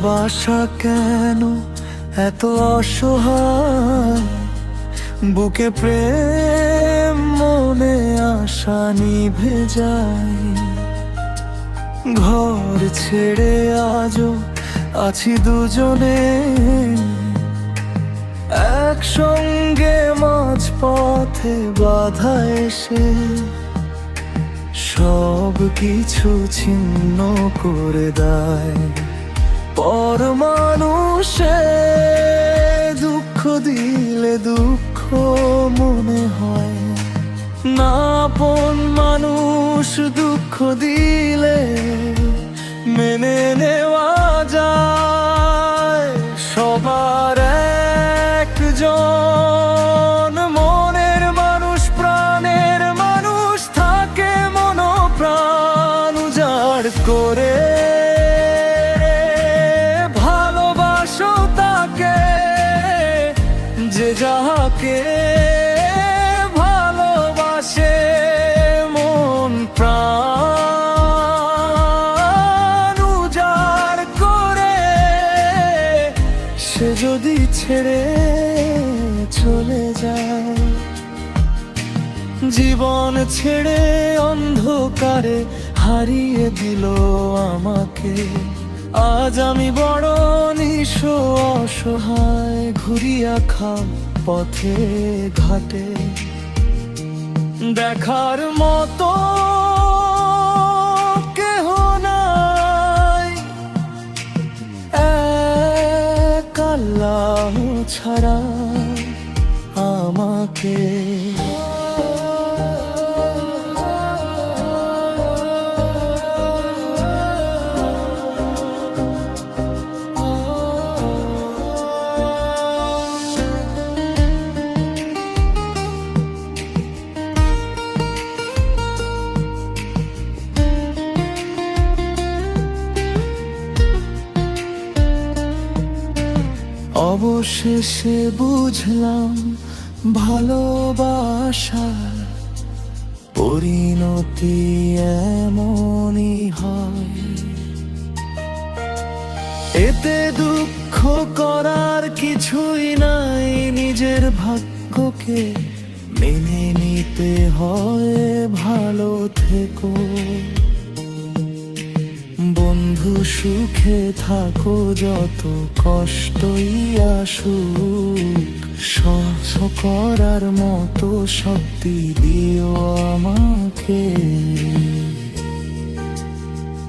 ভালোবাসা কেন এত অসহায়, বুকে প্রেম মনে আশা নিভে যায়। ঘর ছেড়ে আজও আছি দুজনে, একসঙ্গে মাঝ পথে বাধা এসে সব কিছু ছিন্ন করে দেয়। পর মানুষে দুঃখ দিলে দুঃখ মনে হয় না, আপন মানুষ দুঃখ দিলে মেনে নেওয়া যায়। সবার একজন মনের মানুষ, প্রাণের মানুষ থাকে মন প্রাণ উজাড় করে। ভালোবাসো তাকে যে যাহাকে ভালোবাসে মন প্রাণ উজাড় করে। সে যদি ছেড়ে চলে যায়, জীবন ছেড়ে অন্ধকারে হারিয়ে দিল আমাকে। আজ আমি বড় নিঃস্ব অসহায়, ঘুরিয়া খাম পথে ঘাটে। দেখার মতো কেহ নাই, এক আল্লাহ ছাড়া আমাকে। অবশেষে বুঝলাম ভালোবাসার পরিণতি এমনই হয়। এতে দুঃখ করার কিছুই নাই, নিজের ভাগ্যকে মেনে নিতে হয়। ভালো থেকো বন্ধু, সুখে থাকো, যত কষ্টই আসুক। সহ্য করার মতো শক্তি দিও আমাকে।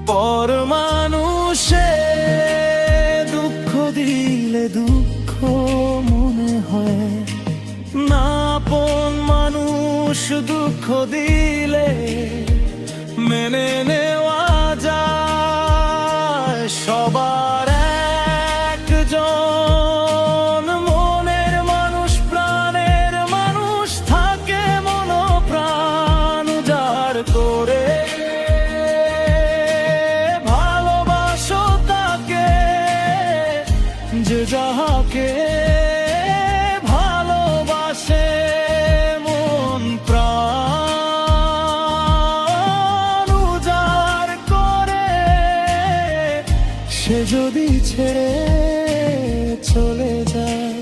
পর মানুষে দুঃখ দিলে দুঃখ মনে হয় না, আপন মানুষ দুঃখ দিলে মেনে নেওয়া যায়। সবার একজন মনের মানুষ, প্রাণের মানুষ থাকে মন প্রাণ উজাড় করে। ভালোবাসো তাকে যে যাহাকে ভালোবাসে মন প্রাণ উজাড় করে। সে যদি ছেড়ে চলে যায়।